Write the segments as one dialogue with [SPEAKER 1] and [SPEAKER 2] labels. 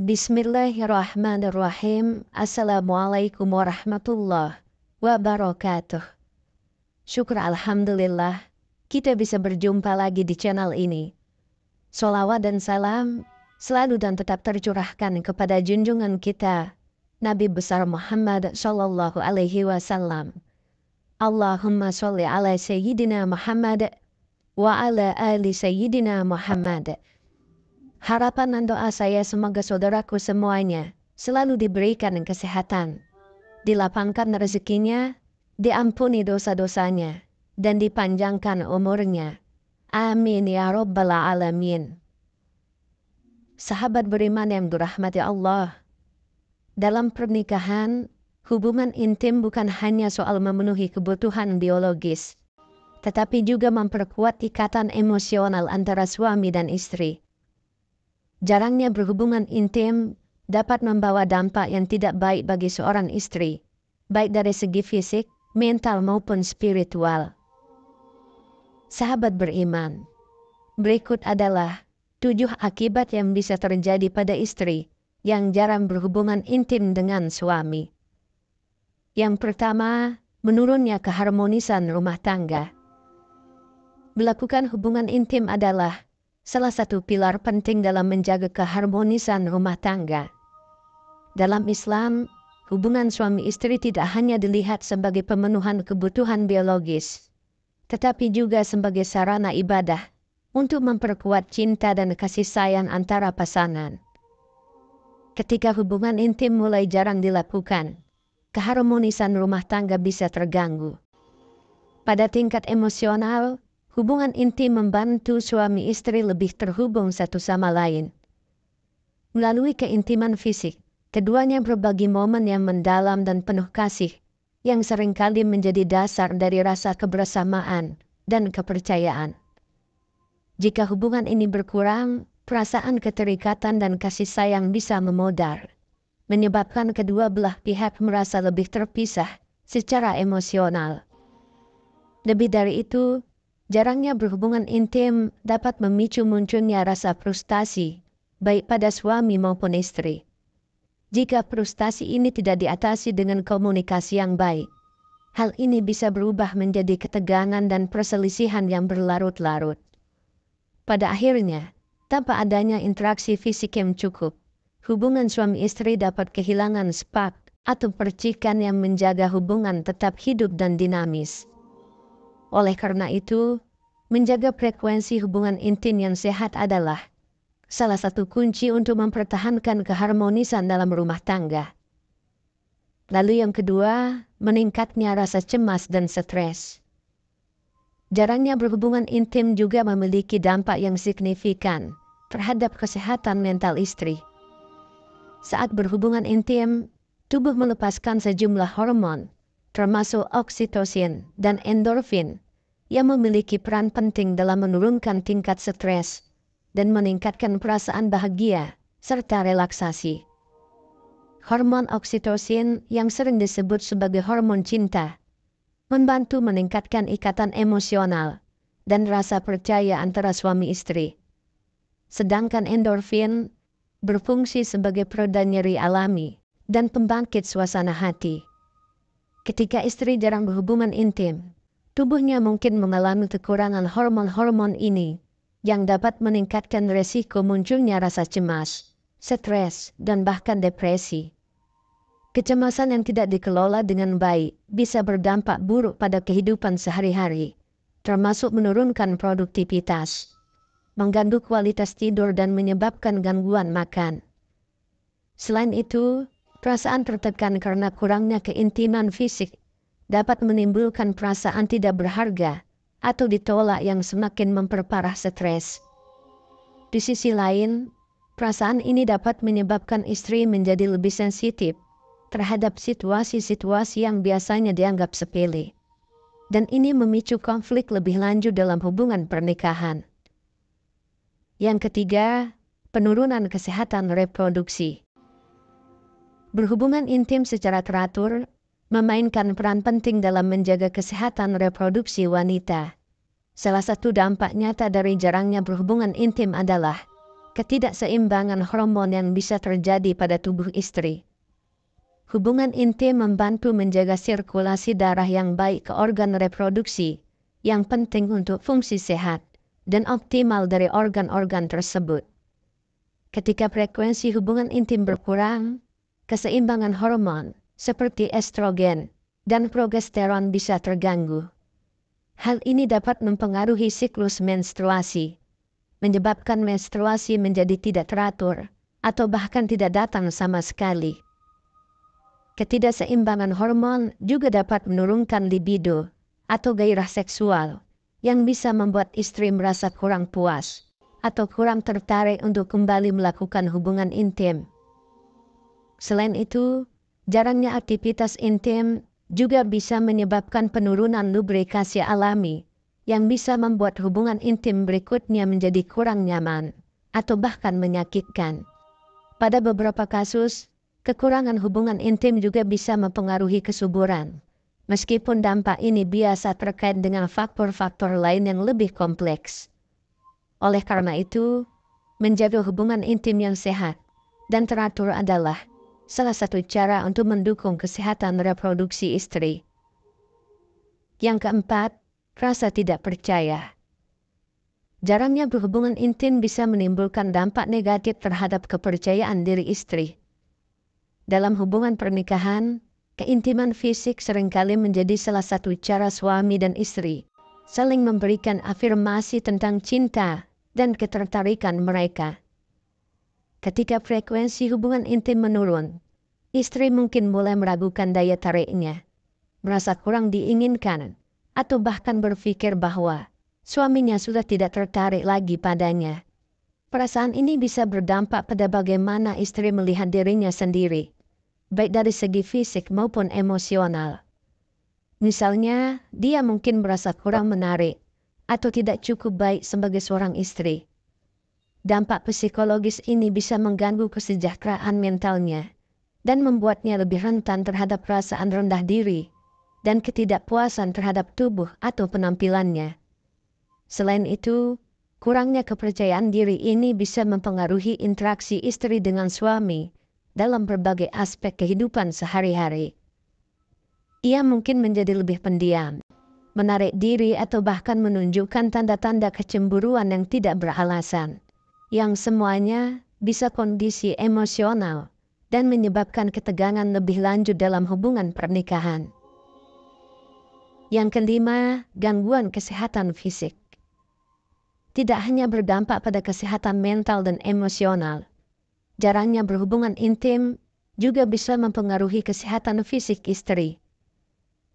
[SPEAKER 1] Bismillahirrahmanirrahim. Assalamualaikum warahmatullahi wabarakatuh. Syukur alhamdulillah kita bisa berjumpa lagi di channel ini. Sholawat dan salam selalu dan tetap tercurahkan kepada junjungan kita Nabi besar Muhammad sallallahu alaihi wasallam. Allahumma sholli ala sayyidina Muhammad wa ala ali sayyidina Muhammad. Harapan dan doa saya semoga saudaraku semuanya selalu diberikan kesehatan, dilapangkan rezekinya, diampuni dosa-dosanya, dan dipanjangkan umurnya. Amin ya rabbal alamin. Sahabat beriman yang dirahmati Allah, dalam pernikahan, hubungan intim bukan hanya soal memenuhi kebutuhan biologis, tetapi juga memperkuat ikatan emosional antara suami dan istri. Jarangnya berhubungan intim dapat membawa dampak yang tidak baik bagi seorang istri, baik dari segi fisik, mental maupun spiritual. Sahabat beriman, berikut adalah 7 akibat yang bisa terjadi pada istri yang jarang berhubungan intim dengan suami. Yang pertama, menurunnya keharmonisan rumah tangga. Melakukan hubungan intim adalah salah satu pilar penting dalam menjaga keharmonisan rumah tangga. Dalam Islam, hubungan suami istri tidak hanya dilihat sebagai pemenuhan kebutuhan biologis, tetapi juga sebagai sarana ibadah untuk memperkuat cinta dan kasih sayang antara pasangan. Ketika hubungan intim mulai jarang dilakukan, keharmonisan rumah tangga bisa terganggu. Pada tingkat emosional, hubungan intim membantu suami istri lebih terhubung satu sama lain. Melalui keintiman fisik, keduanya berbagi momen yang mendalam dan penuh kasih, yang seringkali menjadi dasar dari rasa kebersamaan dan kepercayaan. Jika hubungan ini berkurang, perasaan keterikatan dan kasih sayang bisa memudar, menyebabkan kedua belah pihak merasa lebih terpisah secara emosional. Lebih dari itu, jarangnya berhubungan intim dapat memicu munculnya rasa frustasi, baik pada suami maupun istri. Jika frustasi ini tidak diatasi dengan komunikasi yang baik, hal ini bisa berubah menjadi ketegangan dan perselisihan yang berlarut-larut. Pada akhirnya, tanpa adanya interaksi fisik yang cukup, hubungan suami istri dapat kehilangan spark atau percikan yang menjaga hubungan tetap hidup dan dinamis. Oleh karena itu, menjaga frekuensi hubungan intim yang sehat adalah salah satu kunci untuk mempertahankan keharmonisan dalam rumah tangga. Lalu yang kedua, meningkatnya rasa cemas dan stres. Jarangnya berhubungan intim juga memiliki dampak yang signifikan terhadap kesehatan mental istri. Saat berhubungan intim, tubuh melepaskan sejumlah hormon, termasuk oksitosin dan endorfin, yang memiliki peran penting dalam menurunkan tingkat stres dan meningkatkan perasaan bahagia serta relaksasi. Hormon oksitosin yang sering disebut sebagai hormon cinta, membantu meningkatkan ikatan emosional dan rasa percaya antara suami istri. Sedangkan endorfin berfungsi sebagai pereda nyeri alami dan pembangkit suasana hati. Ketika istri jarang berhubungan intim, tubuhnya mungkin mengalami kekurangan hormon-hormon ini yang dapat meningkatkan resiko munculnya rasa cemas, stres, dan bahkan depresi. Kecemasan yang tidak dikelola dengan baik bisa berdampak buruk pada kehidupan sehari-hari, termasuk menurunkan produktivitas, mengganggu kualitas tidur dan menyebabkan gangguan makan. Selain itu, perasaan tertekan karena kurangnya keintiman fisik dapat menimbulkan perasaan tidak berharga atau ditolak yang semakin memperparah stres. Di sisi lain, perasaan ini dapat menyebabkan istri menjadi lebih sensitif terhadap situasi-situasi yang biasanya dianggap sepele. Dan ini memicu konflik lebih lanjut dalam hubungan pernikahan. Yang ketiga, penurunan kesehatan reproduksi. Berhubungan intim secara teratur memainkan peran penting dalam menjaga kesehatan reproduksi wanita. Salah satu dampak nyata dari jarangnya berhubungan intim adalah ketidakseimbangan hormon yang bisa terjadi pada tubuh istri. Hubungan intim membantu menjaga sirkulasi darah yang baik ke organ reproduksi, yang penting untuk fungsi sehat dan optimal dari organ-organ tersebut. Ketika frekuensi hubungan intim berkurang, keseimbangan hormon seperti estrogen dan progesteron bisa terganggu. Hal ini dapat mempengaruhi siklus menstruasi, menyebabkan menstruasi menjadi tidak teratur atau bahkan tidak datang sama sekali. Ketidakseimbangan hormon juga dapat menurunkan libido atau gairah seksual yang bisa membuat istri merasa kurang puas atau kurang tertarik untuk kembali melakukan hubungan intim. Selain itu, jarangnya aktivitas intim juga bisa menyebabkan penurunan lubrikasi alami yang bisa membuat hubungan intim berikutnya menjadi kurang nyaman atau bahkan menyakitkan. Pada beberapa kasus, kekurangan hubungan intim juga bisa mempengaruhi kesuburan, meskipun dampak ini biasa terkait dengan faktor-faktor lain yang lebih kompleks. Oleh karena itu, menjaga hubungan intim yang sehat dan teratur adalah salah satu cara untuk mendukung kesehatan reproduksi istri. Yang keempat, rasa tidak percaya. Jarangnya berhubungan intim bisa menimbulkan dampak negatif terhadap kepercayaan diri istri. Dalam hubungan pernikahan, keintiman fisik seringkali menjadi salah satu cara suami dan istri saling memberikan afirmasi tentang cinta dan ketertarikan mereka. Ketika frekuensi hubungan intim menurun, istri mungkin mulai meragukan daya tariknya, merasa kurang diinginkan, atau bahkan berpikir bahwa suaminya sudah tidak tertarik lagi padanya. Perasaan ini bisa berdampak pada bagaimana istri melihat dirinya sendiri, baik dari segi fisik maupun emosional. Misalnya, dia mungkin merasa kurang menarik atau tidak cukup baik sebagai seorang istri. Dampak psikologis ini bisa mengganggu kesejahteraan mentalnya dan membuatnya lebih rentan terhadap perasaan rendah diri dan ketidakpuasan terhadap tubuh atau penampilannya. Selain itu, kurangnya kepercayaan diri ini bisa mempengaruhi interaksi istri dengan suami dalam berbagai aspek kehidupan sehari-hari. Ia mungkin menjadi lebih pendiam, menarik diri atau bahkan menunjukkan tanda-tanda kecemburuan yang tidak beralasan, yang semuanya bisa kondisi emosional dan menyebabkan ketegangan lebih lanjut dalam hubungan pernikahan. Yang kelima, gangguan kesehatan fisik. Tidak hanya berdampak pada kesehatan mental dan emosional, jarangnya berhubungan intim juga bisa mempengaruhi kesehatan fisik istri.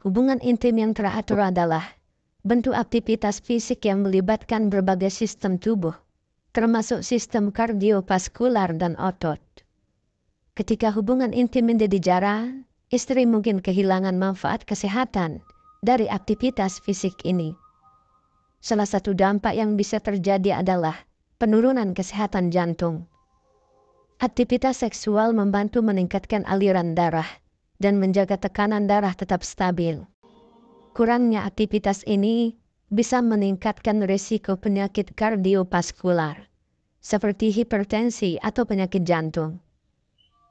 [SPEAKER 1] Hubungan intim yang teratur adalah bentuk aktivitas fisik yang melibatkan berbagai sistem tubuh, termasuk sistem kardiovaskular dan otot. Ketika hubungan intim menjadi jarang, istri mungkin kehilangan manfaat kesehatan dari aktivitas fisik ini. Salah satu dampak yang bisa terjadi adalah penurunan kesehatan jantung. Aktivitas seksual membantu meningkatkan aliran darah dan menjaga tekanan darah tetap stabil. Kurangnya aktivitas ini bisa meningkatkan risiko penyakit kardiovaskular, seperti hipertensi atau penyakit jantung.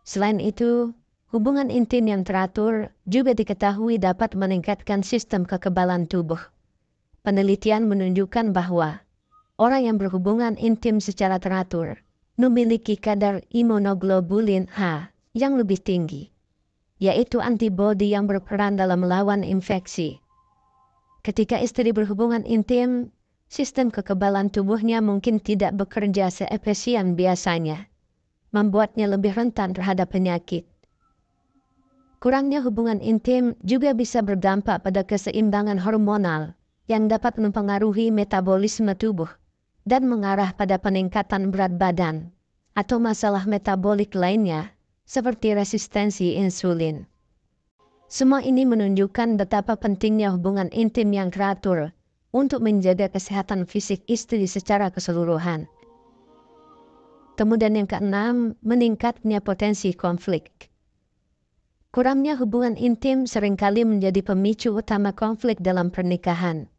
[SPEAKER 1] Selain itu, hubungan intim yang teratur juga diketahui dapat meningkatkan sistem kekebalan tubuh. Penelitian menunjukkan bahwa orang yang berhubungan intim secara teratur memiliki kadar imunoglobulin H yang lebih tinggi, yaitu antibodi yang berperan dalam melawan infeksi. Ketika istri berhubungan intim, sistem kekebalan tubuhnya mungkin tidak bekerja seefisien biasanya, membuatnya lebih rentan terhadap penyakit. Kurangnya hubungan intim juga bisa berdampak pada keseimbangan hormonal yang dapat mempengaruhi metabolisme tubuh dan mengarah pada peningkatan berat badan atau masalah metabolik lainnya seperti resistensi insulin. Semua ini menunjukkan betapa pentingnya hubungan intim yang teratur untuk menjaga kesehatan fisik istri secara keseluruhan. Kemudian yang keenam, meningkatnya potensi konflik. Kurangnya hubungan intim seringkali menjadi pemicu utama konflik dalam pernikahan.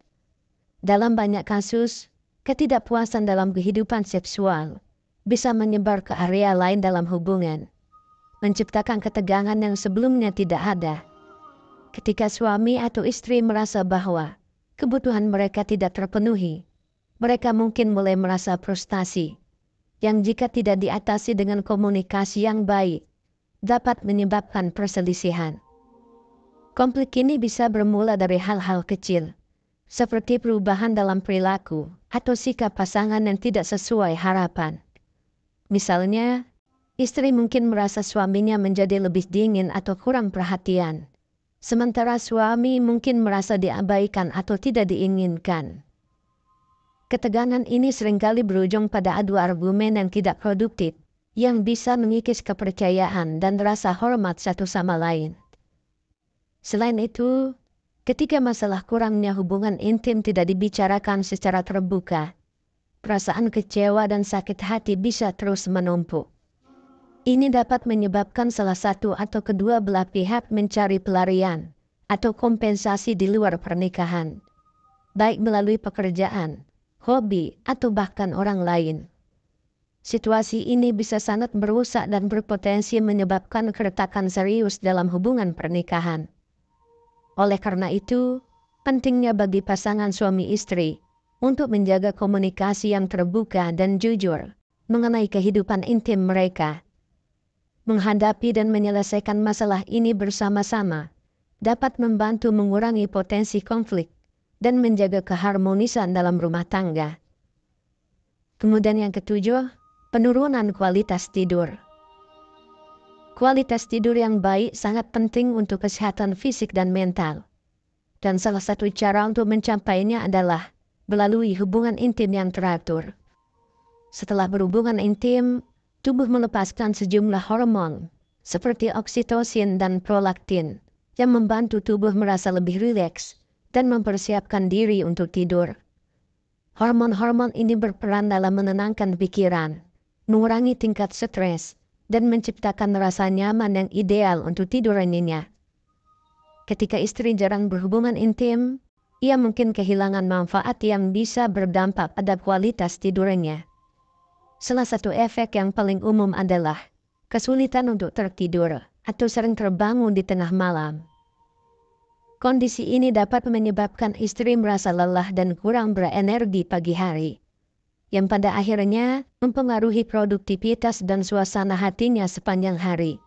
[SPEAKER 1] Dalam banyak kasus, ketidakpuasan dalam kehidupan seksual bisa menyebar ke area lain dalam hubungan, menciptakan ketegangan yang sebelumnya tidak ada. Ketika suami atau istri merasa bahwa kebutuhan mereka tidak terpenuhi, mereka mungkin mulai merasa frustasi, yang jika tidak diatasi dengan komunikasi yang baik, dapat menyebabkan perselisihan. Konflik ini bisa bermula dari hal-hal kecil, seperti perubahan dalam perilaku atau sikap pasangan yang tidak sesuai harapan. Misalnya, istri mungkin merasa suaminya menjadi lebih dingin atau kurang perhatian, sementara suami mungkin merasa diabaikan atau tidak diinginkan. Ketegangan ini seringkali berujung pada adu argumen yang tidak produktif, yang bisa mengikis kepercayaan dan rasa hormat satu sama lain. Selain itu, ketika masalah kurangnya hubungan intim tidak dibicarakan secara terbuka, perasaan kecewa dan sakit hati bisa terus menumpuk. Ini dapat menyebabkan salah satu atau kedua belah pihak mencari pelarian atau kompensasi di luar pernikahan, baik melalui pekerjaan, hobi, atau bahkan orang lain. Situasi ini bisa sangat merusak dan berpotensi menyebabkan keretakan serius dalam hubungan pernikahan. Oleh karena itu, pentingnya bagi pasangan suami istri untuk menjaga komunikasi yang terbuka dan jujur mengenai kehidupan intim mereka. Menghadapi dan menyelesaikan masalah ini bersama-sama dapat membantu mengurangi potensi konflik dan menjaga keharmonisan dalam rumah tangga. Kemudian yang ketujuh, penurunan kualitas tidur. Kualitas tidur yang baik sangat penting untuk kesehatan fisik dan mental. Dan salah satu cara untuk mencapainya adalah melalui hubungan intim yang teratur. Setelah berhubungan intim, tubuh melepaskan sejumlah hormon seperti oksitosin dan prolaktin yang membantu tubuh merasa lebih rileks dan mempersiapkan diri untuk tidur. Hormon-hormon ini berperan dalam menenangkan pikiran, mengurangi tingkat stres, dan menciptakan rasa nyaman yang ideal untuk tidur nyenyak. Ketika istri jarang berhubungan intim, ia mungkin kehilangan manfaat yang bisa berdampak pada kualitas tidurnya. Salah satu efek yang paling umum adalah kesulitan untuk tertidur atau sering terbangun di tengah malam. Kondisi ini dapat menyebabkan istri merasa lelah dan kurang berenergi pagi hari, yang pada akhirnya mempengaruhi produktivitas dan suasana hatinya sepanjang hari.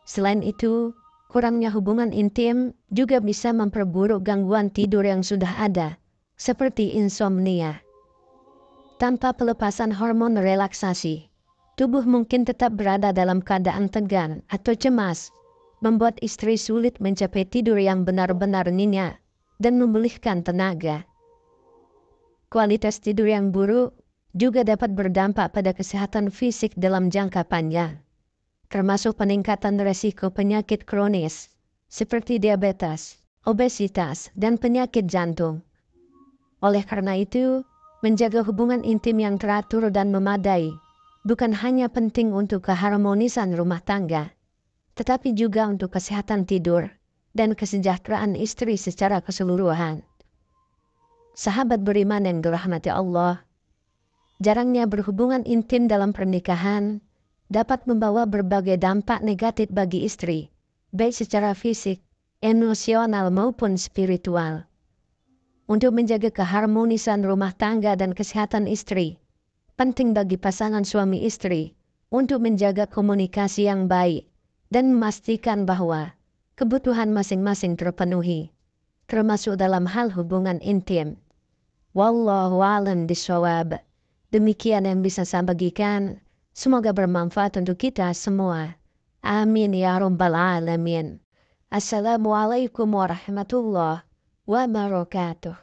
[SPEAKER 1] Selain itu, kurangnya hubungan intim juga bisa memperburuk gangguan tidur yang sudah ada, seperti insomnia. Tanpa pelepasan hormon relaksasi, tubuh mungkin tetap berada dalam keadaan tegang atau cemas, membuat istri sulit mencapai tidur yang benar-benar nyenyak dan memulihkan tenaga. Kualitas tidur yang buruk juga dapat berdampak pada kesehatan fisik dalam jangka panjang, termasuk peningkatan risiko penyakit kronis seperti diabetes, obesitas, dan penyakit jantung. Oleh karena itu, menjaga hubungan intim yang teratur dan memadai bukan hanya penting untuk keharmonisan rumah tangga, tetapi juga untuk kesehatan tidur dan kesejahteraan istri secara keseluruhan. Sahabat beriman yang dirahmati Allah, jarangnya berhubungan intim dalam pernikahan dapat membawa berbagai dampak negatif bagi istri, baik secara fisik, emosional maupun spiritual. Untuk menjaga keharmonisan rumah tangga dan kesehatan istri, penting bagi pasangan suami istri untuk menjaga komunikasi yang baik dan memastikan bahwa kebutuhan masing-masing terpenuhi, termasuk dalam hal hubungan intim. Wallahu a'lam bishawab. Demikian yang bisa saya bagikan. Semoga bermanfaat untuk kita semua. Amin ya rabbal alamin. Assalamualaikum warahmatullahi wabarakatuh.